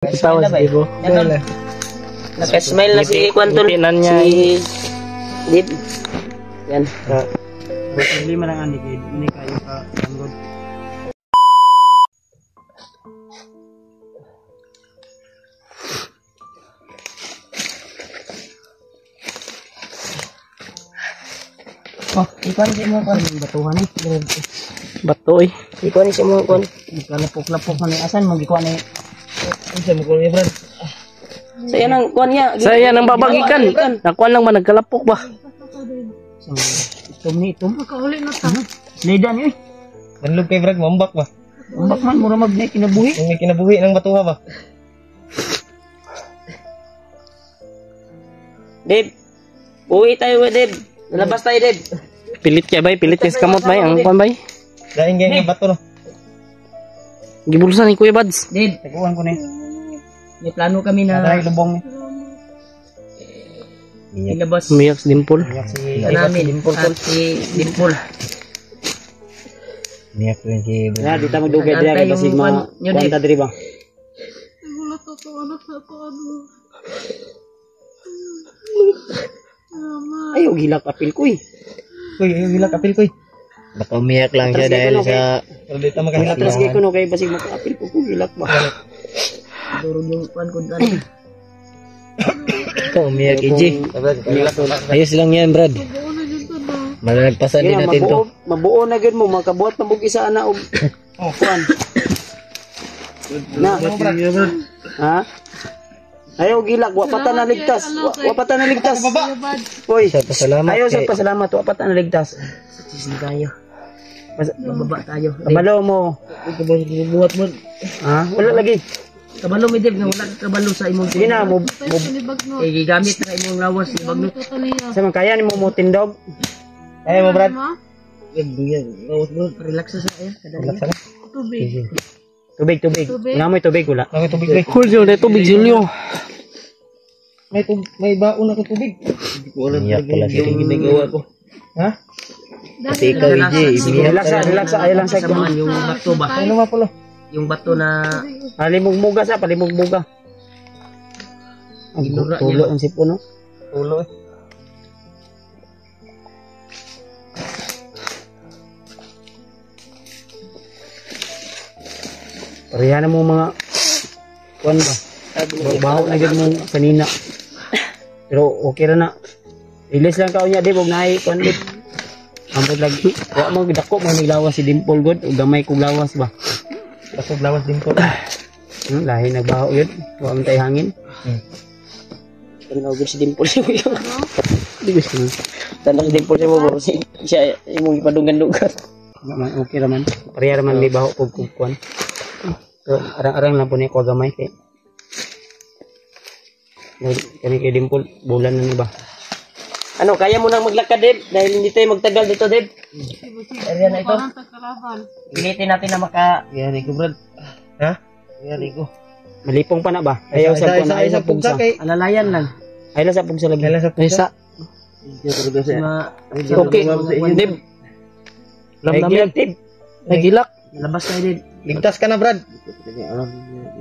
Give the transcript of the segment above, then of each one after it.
Tawas Dibo. Naka-smile na si Quanton. Si Dib. Yan. Problema lang ani kay ini kayo ka tanggod. Oh, ikuan si mo kon Batuhan ni. batoy. Ikuan ni si mo kon. Kalapok-lapok man ni asan mo gikuan ni. Unsa mo ko ni Brad? So yan ang kuan niya. Saya nang babagikan. Nakuan lang man nagkalapok ba. Itom ni itom. Makauli na ta. Leda ni. Nanlog kay Brad, mambak ba? Umbak man mura mag kinabuhi. Yung may kinabuhi ng batuha ba? Dib. Uwi tayo, Dib. Lalabas tayo, Dib. Pilit kay bay, pilit kay kamot bay, ang kuan bay. Daing yung bato no. Gibulsan ni Kuya Bads. Dib. Taguan ko ni. May plano kami na Dai lubong ni. ilabas Umiyak si Dimple. namin at si Dimple. Niyak rin si Ya, dita magdugay diya kay basig mo. Kuanta diri ba? Ayo gilak apil ko eh. Kuy, ayun gila kapil kuy. Baka umiyak lang siya dahil sa Pero dito makahilap Atras kay kuno kay basig makaapil ko gilak ba. Durog yung kuan ko dali. umiyak Iji. Ayos lang yan, Brad. Malalagpasan din natin to. Mabuo na gid mo makabuhat na bug isa ana og kuan. Na. Ha? Ayaw gilak, wa pa ta naligtas. Wa pa ta naligtas. Hoy, Pasalamat ayaw sa kay pasalamat, wa pa ta naligtas. Sisi tayo. Bababa tayo. Kabalo mo. Buhat mo. Ha? Wala lagi. Kabalo mi Dib nga wala kabalo sa imong Sige na, mo gigamit na imong lawas ni bagnot. sa man kaya nimo mo tindog. Ay mo Brad. Relax sa ayan kadali. Tubig. Ngamoy tubig wala. May tubig kuy. Julio, na tubig Julio. May baon ako tubig. umiyak pala si Iji. Ginagawa ko. Ha? Pati ikaw, Iji. Relax, ayaw lang sa Samaan yung bato ba? Ano nga pala? Yung bato na palimugmuga sa palimugmuga. Ang tulo ang sipon no. Ulo eh. Pareha na mo mga kuan ba? Baho na gid mo kanina. Pero okay ra na. Release lang ka unya di bog naay kuan dit. Ambot lagi. Wa mo gidako mo niglawas si Dimple god ug gamay kog lawas ba. Pasog lawas din po. Lahi nagbaho yun. Wa man tay hangin. Pero si Dimple siya mo. Di gusto mo. Tanong si Dimple siya mo bro. Siya imong ipadunggan-dugan. Okay ra man. Pareha ra man may baho kog kuan. So, arang-arang lang po niya ko gamay kay. Kami kay Dimple, bulan na ba? Ano, kaya mo nang maglakad, Deb? Dahil hindi tayo magtagal dito, Deb. Area na ito. Pilitin natin na Yan ko Brad. Ha? Yan ko. Malipong pa na ba? Ayaw sa kuan, ayaw sa pugsa. alalayan lang. Ayaw sa pugsa lagi. Kailan sa Isa. Okay. Dib. Lamlamig, Dib. Nagilak. Labas tayo, Deb. Ligtas ka na Brad.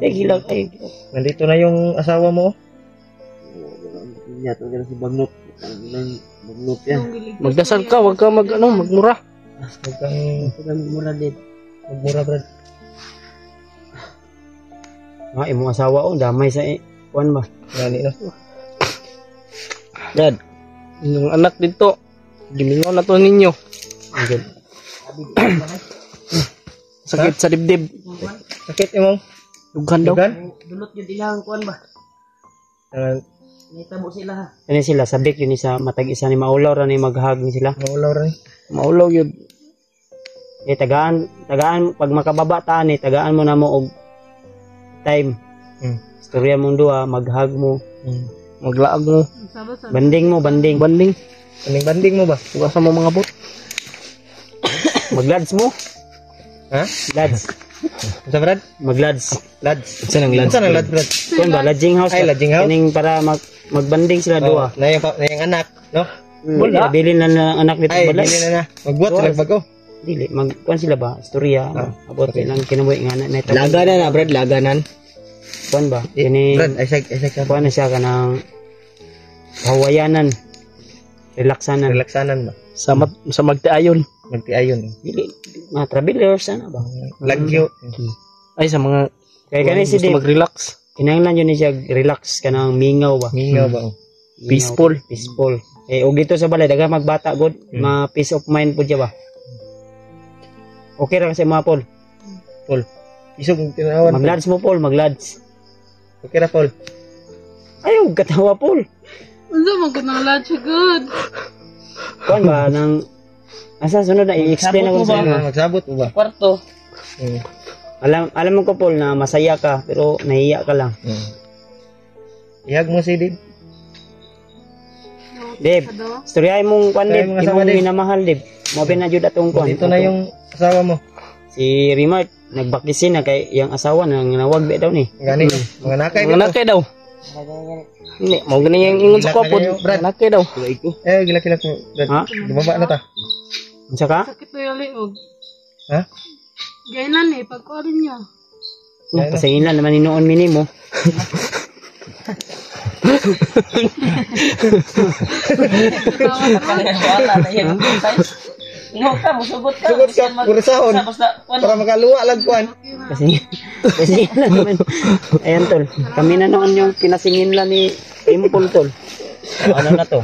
Nagilak. Ay. Nandito na yung asawa mo. Magdasal ka, wag ka magmura. Huwag kang Mura, Deb. magmura Brad. Nga imong asawa o damay sa kuan ba? Gani na. Dad. Yung anak dito. Gimingaw na to ninyo. Good. Sakit sa dibdib. Sakit imong. Dughan daw. Dugan? Dulot yun ilang kuan ba? Nitabo sila ha. Kani sila sabik yun sa matag isa ni maulaw ra ni maghag ni sila. Maulaw rin. Maulaw yun. Tagaan pag makababa ta ni tagaan mo na mo og time. Istorya mong duha, maghag mo, maglaag mo. Banding. Banding mo ba? Uga sa mo mga bot. Maglads mo. Ha? Lads. Sa Brad? Maglads. Lads. Saan ang lads? Saan ang lads Brad? Kung ba, lodging house. Ay, lodging house? Kaning para magbanding sila duha. Na yung anak, no? Wala. Bilin na ng anak nito Ay, balay. dili na. Magbuhat sila bago. Dili, magkuan sila ba? Istorya. About silang kinabuhi nga na ito. Laganan na, Brad. Laganan. kuan ba? Kini Brad, ay siya. kuan na siya kanang Hawayanan. Relaksanan. Relaksanan ba? Sa magtiayon. Magtiayon. Dili mga travelers ana ba? Lagyo. Ay, sa mga Kaya kani si gusto Dave, mag-relax. kinahanglan yun siya relax kanang mingaw ba? Mingaw ba? Mingaw, Peaceful. Peaceful. Og dito sa balay daga magbata god, ma peace of mind pud siya ba? Okay ra kasi mga Paul. Paul. Isog ng tinawan. Maglads mo Paul, maglads. Okay ra, Paul. Ayaw katawa Paul. Unsa man ko nang lahat siya good. Kuan ba nang asa sunod na i-explain ako sa inyo. Magsabot mo ba? Kwarto. Alam mo ko Paul na masaya ka pero nahiya ka lang. Ihag mo si Dib. Deb, storyahin mong kuan Deb, Storyahin mo asawa, imong Deb. minamahal Deb. Mo na jud atong kuan. Dito na yung asawa mo. Si Rimart nagbakisin na kay yang asawa nang nawag ba daw ni. Gani. Mga nakay Mga dito. nakay daw. Hindi, mo gani yung ingon sa Gila ka kopod. na yun, Brad. Mga nakay daw. Gila-gila ko. Brad. Ha? Dumaba na ta. Unsa ka? Sakit na yung liog. Ha? Gainan eh, pagkuharin niya. Pasingilan naman ni noon minimo. Wala na yan. Ingo ka, musugot ka. Sugot ka, kurasahon. Basta, Para makaluwa lang kuan. Pasingilan naman. Ayan tol, kami na noon yung pinasinginlan ni Impul tol. Ano na to?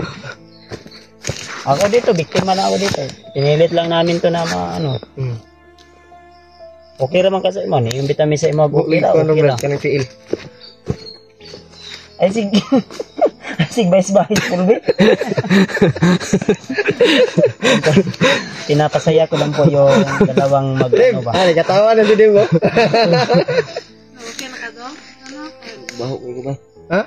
Ako dito, biktima na ako dito. Pinilit lang namin to na ano. Okay raman ka sa imo ni, yung vitamin sa imo okay ra, Kuan okay Brad, ra. kanang tiil. Ay sige. Sige, bahis-bahis pulbi. Pinapasaya ko lang po yung dalawang Dib, ano ba. katawa na si Dib mo. Okay na ka daw? Ano? Baho ko ba? Ha?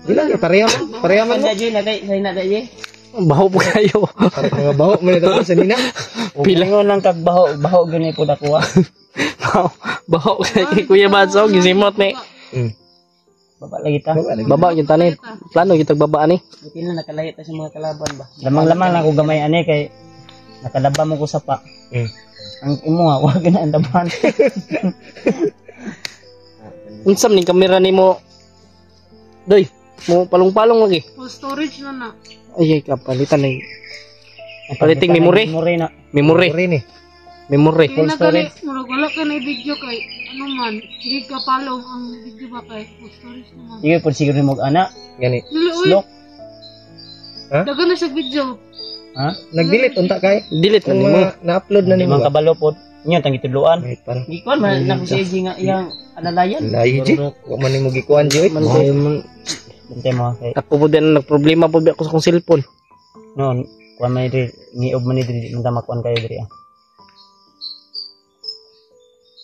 Gila, parehaman. Parehaman mo. Kanda Jay, say na Jay. Baho po kayo. Mga baho mo nito sa nina. Pilingon lang kag baho gani po nakuha. Baho kay Kuya Badsog. Gisimot ni. Baba lagi ta. Baba yung tanip. Plano yung tagbaba ni. Buti na nakalayo tayo sa mga kalaban ba? Lamang-lamang lang ko gamay ani kay nakadaba mo ko sa pa. Ang imo nga wag na andaban. Unsam ning kamera nimo? Doy, mo palong-palong lagi. Full storage na na. Ay, kapalitan ni. Paliting memory. Memory na. Memory. Ori ni. Memory. Kaya na gali, murag wala ka na video kay, ano man, hindi ka follow ang video ba kay full storage naman. Sige po siguro mo ana. Gani. Dili, uy, Slow. dagan na siya video. Ha? Nag-delete unta kay. Delete na Kung nimo. mga na-upload na Di nimo man ba? kabalo po. Inyo tang itudloan. Wait, parang. Hindi ko man na si Jay nga iyang alalayan. Layo ji. Wa man nimo gikuan ji. Bantay mo kay Ako po din nagproblema po ako sa kong cellphone. no kuan may diri niob man ni diri man makuan kayo diri.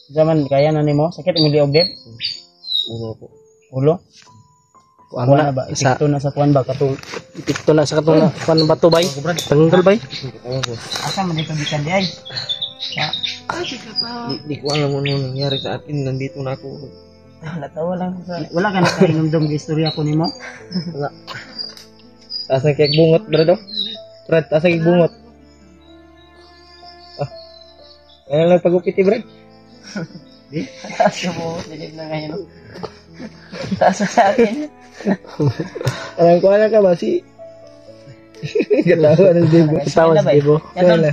Zaman kaya na nimo sakit ang liog Deb? Ulo po. Ulo? Ano Kuan na na ba? sa Ito na sa kuan ba katul. ipikto na sa katong kan bato bay. Tanggal bay. Asa man dito bisan di ay? Ay, siya ka. Di ko alam ano nangyari sa atin. Nandito na ako. Natawa lang sa wala ka na kainomdom gi istorya ko nimo. Asa kay bungot brado? Brad, asa kay bungot? Ano lang pagupiti Brad? Taas mo. Dinig na ngayon. Taas sa akin. Alam ko ka ba si Gatawa na din. Tawa si Debo. Wala.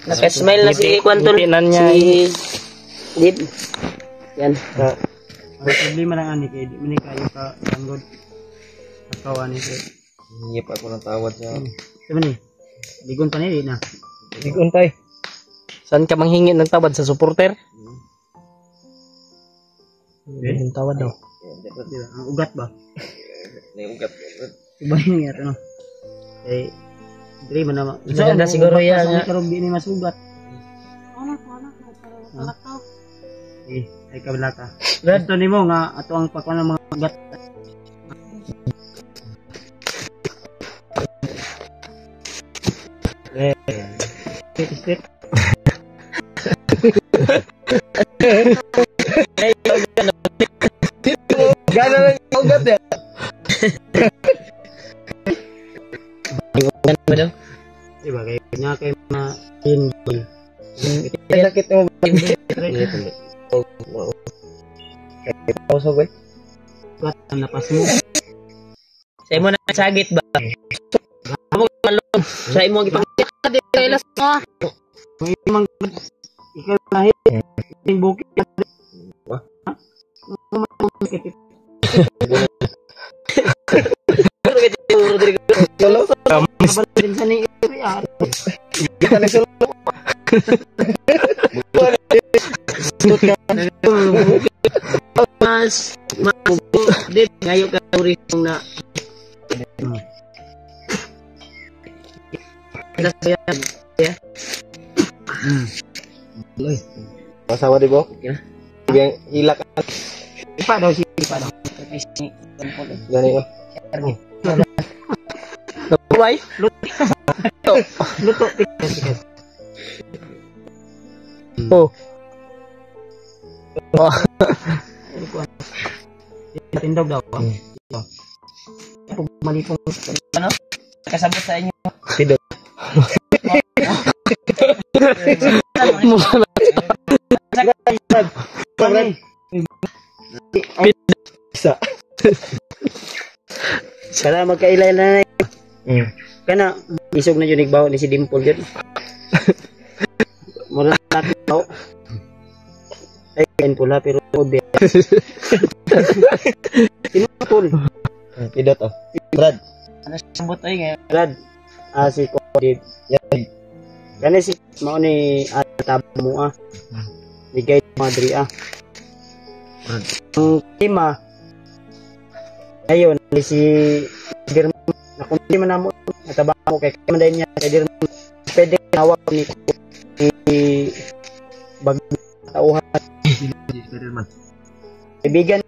Naka-smile na si Quantul. Pinan niya. Si Dib. Yan. Ang problema lang ani kay di man ni kayo ka tanggod. Kawan ni sir. Hindi pa ako natawad sa Sabi ni. Digon pa ni di na. Diguntay. Saan ka manghingi ng tawad sa supporter? Yung tawad daw. Ang ugat ba? Ugat. Iba yung nga ano. Eh diri man na. Maganda siguro yan, nga. Karong di ni masugat. Ano, para talakaw. Ay kabla ka. Brad to nimo nga ato ang pakuan ng mga ugat. Step. Gana lang yung ugat ya. Diba kay nga kay mga injury. Sakit mo. Pausog eh. Kat ang lapas mo. Sa imo na sagit ba? Amo kalong. Sa imo gipang Kailas mo. Kung imang ikaw lahit yung bukid. Rodrigo. Kabal din sa ni Kita nagsulong. Mas Dib ngayo ka turisong na. Ya. Masawa di bo? Yang hilak Ipa daw si Ipa daw. gani ko. Why? Luto tikas. Oh. Tindog daw. Malipong Kasabot sa inyo. Sidot. Isa. Kaya magkailay na na. Mm. Isog na yun igbaw ni si Dimple dyan. Mura natin tao. Ay, kain pula pero obe. Dimple. Pidot oh. Brad. Ano sabot ay ngayon? Brad. Si Kodib. Yan. Kaya si mao ni atabo mo Ligay Madri Ang tema ayun si Dirman na kung di man namo nataba mo kay kamanday niya kay Dirman pwede hawak ni bag tauhan kaibigan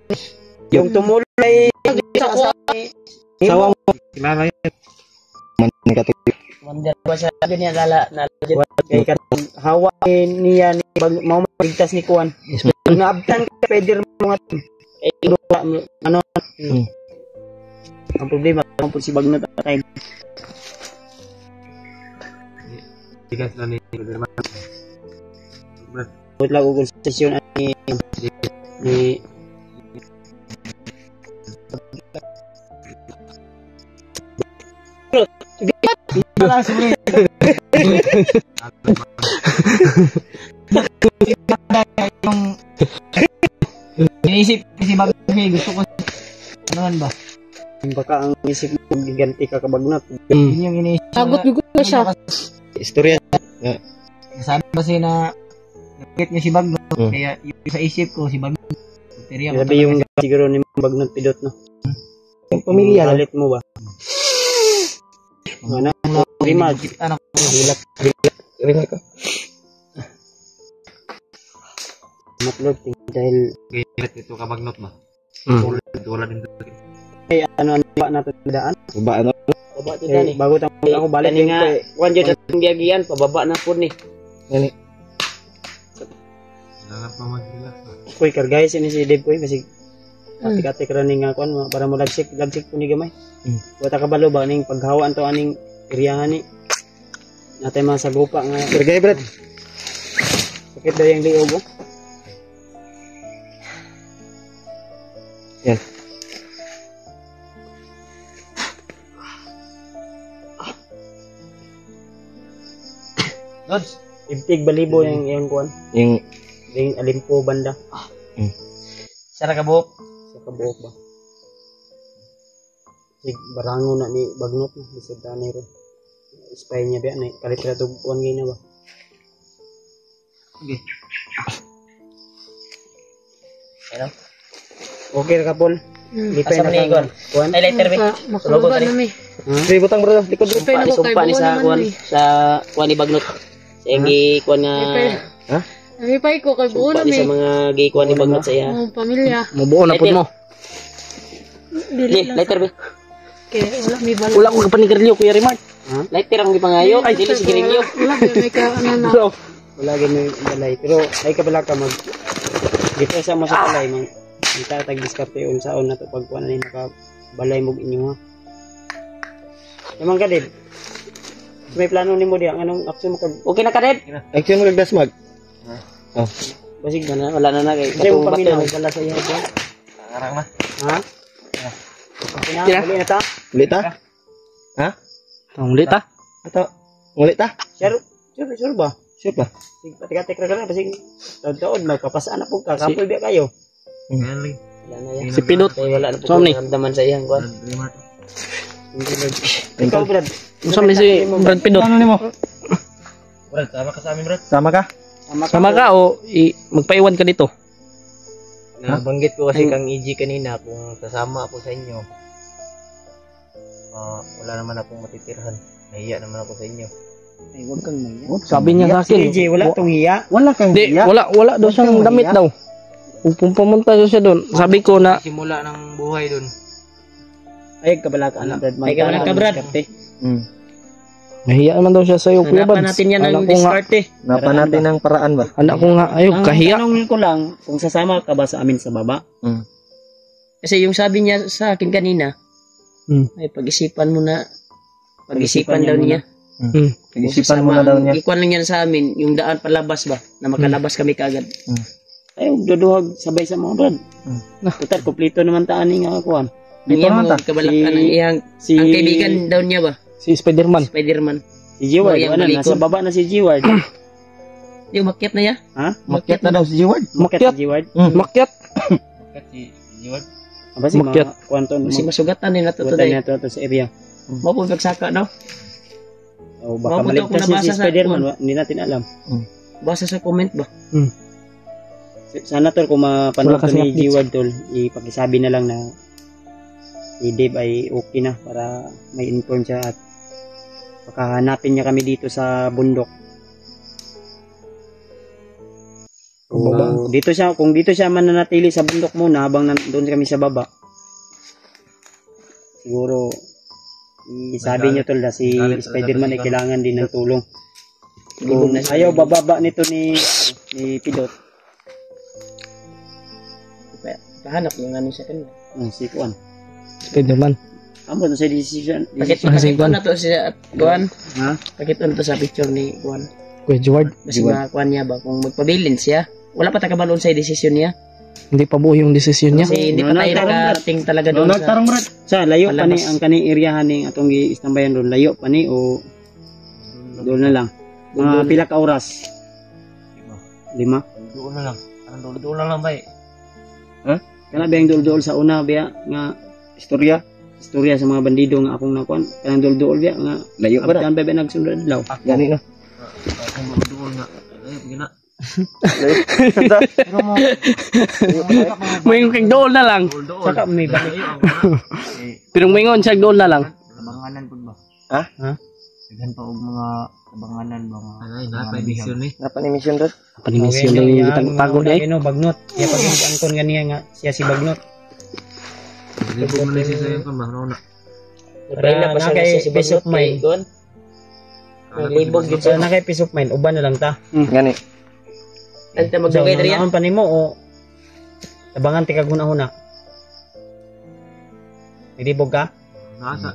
yung tumulay Sawa mo. Kinala yan. Man katulog. Mandar ba sa sabi niya lala na kay katong hawak niya ni mao magligtas ni Kuan naabtan ka pwede mo nga ano ang problema ang si Bagnot at time Tigas na ni Dirman. Buat lagu konsesyon ni yung iniisip si Bagnot gusto ko ano ba baka ang isip mo giganti ka kabagnat yun yung iniisip Sagot ko na siya. Istorya. sabi kasi na nakit niya si Bagnot kaya yung sa isip ko si Bagnot sabi yung siguro ni Bagnot Pidot no Yung pamilya. galit mo ba ano lima anak hilak Ringa ko. matlog dahil Galit ito kabagnot ba? Tulad din dito. ay ano ba natin daan Ba ano? baba ti eh, dani. bago ako balik Kani nga kuan jud ang giagian pababa na pud ni. Gani. koy kargay ini si Dave koy kasi atik-atik ra ning kuan para mo lagsik po ni gamay wata ka balo ba ning paghawaan to aning iriyahan ni natay mga sagupa nga Bergay Brad. sakit daw yung liog oh. Yan. Lods, Ibtig balibo yung kuan Yung yung alimpo banda sara ka buhok. sa kabuok ba sig barango na ni Bagnot no bisag tanay ro spy niya ba ni kalit ra tug kuan gina ba Ano? okay ra ka Paul lipay Asa man ni Igon? kuan Ay lighter be. Makalaba na mi. Sige butang bro. Likod bro. Lipay na ko kay Sumpa ni buwan sa naman kuan mi. sa kuan ni Bagnot. Sa gi kuan nga Ha? Lipay ko kay buwan sumpa na ni mi. sa mga gi kuan ni Bagnot sa iya. Ang pamilya. Mubuo na pud mo. Dili lang. Lighter be. Kaya wala mi balo. Wala ko kapanigarilyo Kuya Rimar. Lighter ang gipangayo. Ay dili si girilyo. Wala ba may ka ano na. wala gani balay pero ay kabala ka mag dito sa mo sa balay man kita tag diskarte unsaon na to pagkuan ni naka balay mo inyo ha naman ka din may plano nimo diha anong action mo kag Okay na ka Deb? Action mo kagdasmag. Oh. Basig ba na? Wala na kay Kasi yung katong paminaw. bato wala sa iya ko. Arang na. Ha? Tira. Uli na ta? Ulit ha? Ha? Ulit ta. Ito. Ulit ha? Sure ba? Sure ba? Sige, patik-atik ra ka basig. Taon-taon, magpapasaan na po ka. Kapoy biya kayo. Yan lang. Wala na yan. Si Pinot. Kay wala na po Saan ni? ramdaman sa iyang kuan. Ikaw, Brad. Saan ni si Brad Pinot? Ano ni mo? Brad, sama ka sa amin, Brad. Sama ka? Sama ka o magpaiwan ka dito? Nabanggit ko kasi kang EG kanina kung sasama ako sa inyo. Wala naman akong matitirhan. Nahiya naman ako sa inyo. Ay, huwag kang maya. Sabi niya sa akin. Si AJ, wala tong hiya. Wala kang Hindi, hiya. wala daw siyang kang damit hiya. daw. Kung pumunta siya doon, sabi ko na Simula ng buhay doon. Ay, kabala ka na, Brad. Ay, kabala ka, Brad. Nahiya naman daw siya sa'yo, Kuya hanapan Bads. natin yan Anak ng ko nga. diskarte. Napa natin ng paraan ba? Anak ko nga, ayun, Ang kahiya. tanong ko lang, kung sasama ka ba sa amin sa baba? Kasi yung sabi niya sa akin kanina, ay pag-isipan mo na, pag-isipan daw niya. Pag-isipan mo na daw niya. Ikuan lang yan sa amin, yung daan palabas ba, na makalabas kami kagad. Ay, duduhag sabay sa mga Brad. Total, kumplito naman taan nga kuhan. Ang Dito iyang naman ta. mga kabalakan, ang iyang, Si, ang kaibigan daw niya ba, Si Spider-Man. Spider-Man. si G-Ward, Yung ano, balikod. nasa baba na si G-Ward. Yung makyat na niya? Ha? Makyat na daw si Jeward. Makyat si G-Ward. Makyat. Kasi, Jeward. Kasi Makyat. mga kwanton Kasi mo. masugatan nila to Tuwatan today. na ito sa area. Mapo pagsaka daw. O baka Mapunta maligtas ako si nabasa sa Spider-Man, hindi natin alam. Basa sa comment ba? Sana tol, kung mapanood Wala kasi ko ni updates. G-Ward tol, ipakisabi na lang na si Dave ay okay na para may inform siya at pakahanapin niya kami dito sa bundok. So, kung dito siya mananatili sa bundok muna habang doon kami sa baba, siguro isabi niyo tol na si Spider-Man ay kailangan din ng tulong. Kung ayaw bababa nito ni Pidot, Kahanap yung ano siya kanina. si Kuan. Spider-Man. Amo na sa decision. Pakit Ah, si na to siya at Kuan. Ha? Pakit na to sa picture ni Kuan. Kuya Jeward. Kasi makakuan niya ba kung magpabilin siya. Wala pa tagabalon sa desisyon niya. Hindi pa buo yung desisyon niya. Kasi hindi pa tayo nakarating talaga doon sa... Nagtarong Brad. Sa layo pa ni Palabas. ang kaning area ning atong gi-istambayan doon. Layo pa ni o doon na lang. Mga pila ka oras? 5. Doon na lang. Anong doon na lang ba eh? Kana ba yung dul-dul sa una biya nga istorya sa mga bandido nga akong nakuan. Kanang dul-dul biya nga Layo ba na? abtan ba nagsunod adlaw. Gani no. Kung doon nga. Ay, gina. Mayroon kang doon na lang. Doon. Saka may balik. Pero mayroon siya doon na lang. Tabanganan po ba? Ha? Ha? Daghan pa og mga tabanganan ba nga. Ay, napa mission ni. Napa ni mission Rod? Panimisyon lang yung tago niya eh. Ano bagnot. Kaya pag angkon ganiya nga siya si bagnot. Libo mo na siya sa yung kambang na. Napaila pa siya Nakay kasi si peace of Bagnot mind. kay Kuan. Naglibog yun So siya. na kay peace of mind uban na lang ta. Gani. Ante So magsugay diri. naon pa nimo o tabangan ti kag huna-huna. Nilibog ka? Nasa.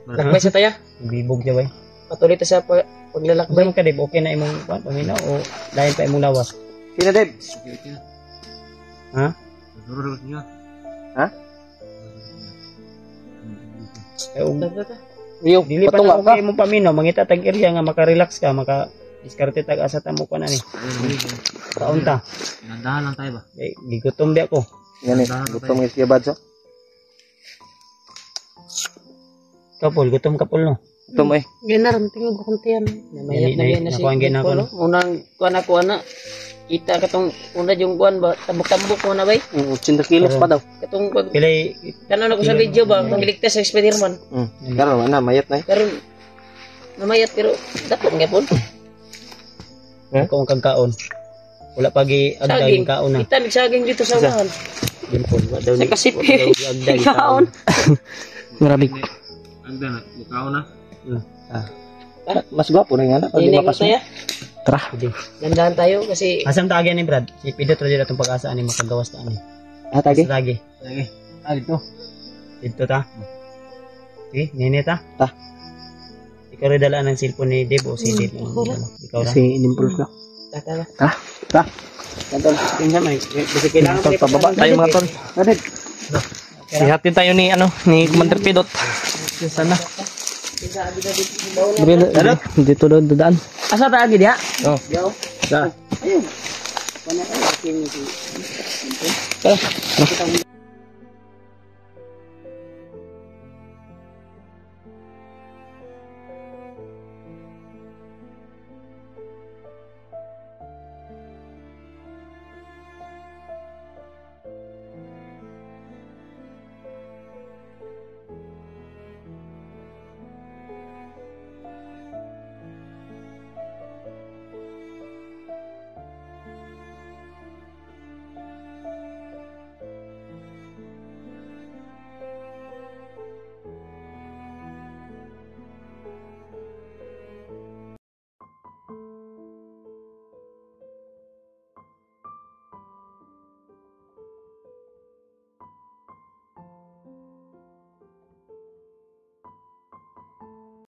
Lakbay sa taya. Nilibog siya bay. Patuloy ta sa Kung paglalakbay. ka Dave, okay na imong paminaw o lain pa imong lawas. Sino Dave? Ha? Durod niya. Yo, dili pa na okay mo paminaw, mangita tag area nga maka-relax ka, diskarte tag asa ta mo kana ni. Taon ta. Nandahan lang tayo ba? Gigutom di ako. Gani. Gutom ng Kuya Bads. Kapul, gutom kapul no. Gutom eh. Ginaram tingog ko kuntian. Namayat na yan na si Nakuha ang ginako, no? Unang kuan ako na. Kita katong una yung kuan ba tambok-tambok ko na bay. 80 kilos pa daw. Katong Pilay kanon ako sa video ba kung giligtas sa Spider-Man. Karon na mayat na eh. Karon namayat pero dapat nga pon. ako ang kagkaon. Wala pagi agda Saging. yung kaon na. Kita nagsaging dito sa unahan. Dimpol, wa daw Sa ni. kasipi. wa daw agda yung Kaon. Marami. Ang dana, ikaw na. Mas gwapo na nga na. Pag Hindi ko mapas mo. saya. Tara. Gandahan tayo kasi Asam taagi ni Brad. Si Pidot ra atong pag-asa ani makagawas ta ani. Ah, tagi. Sa tagi. Lagi. Dito. Dito ta. Okay, nene ta. Ta. Ikaw rin dala ng cellphone ni Dave o si Dave. Ikaw ra. Kasi inimpuls na. Ta. Tol, tingnan may. Kasi kailangan Tol, pababa tayo mga tol. Nadib. Ihatid tayo ni Commander Pidot. Sana. Dito doon dadaan. Asa ta agi diha? Oh. Sa. Ayun. Pana ay,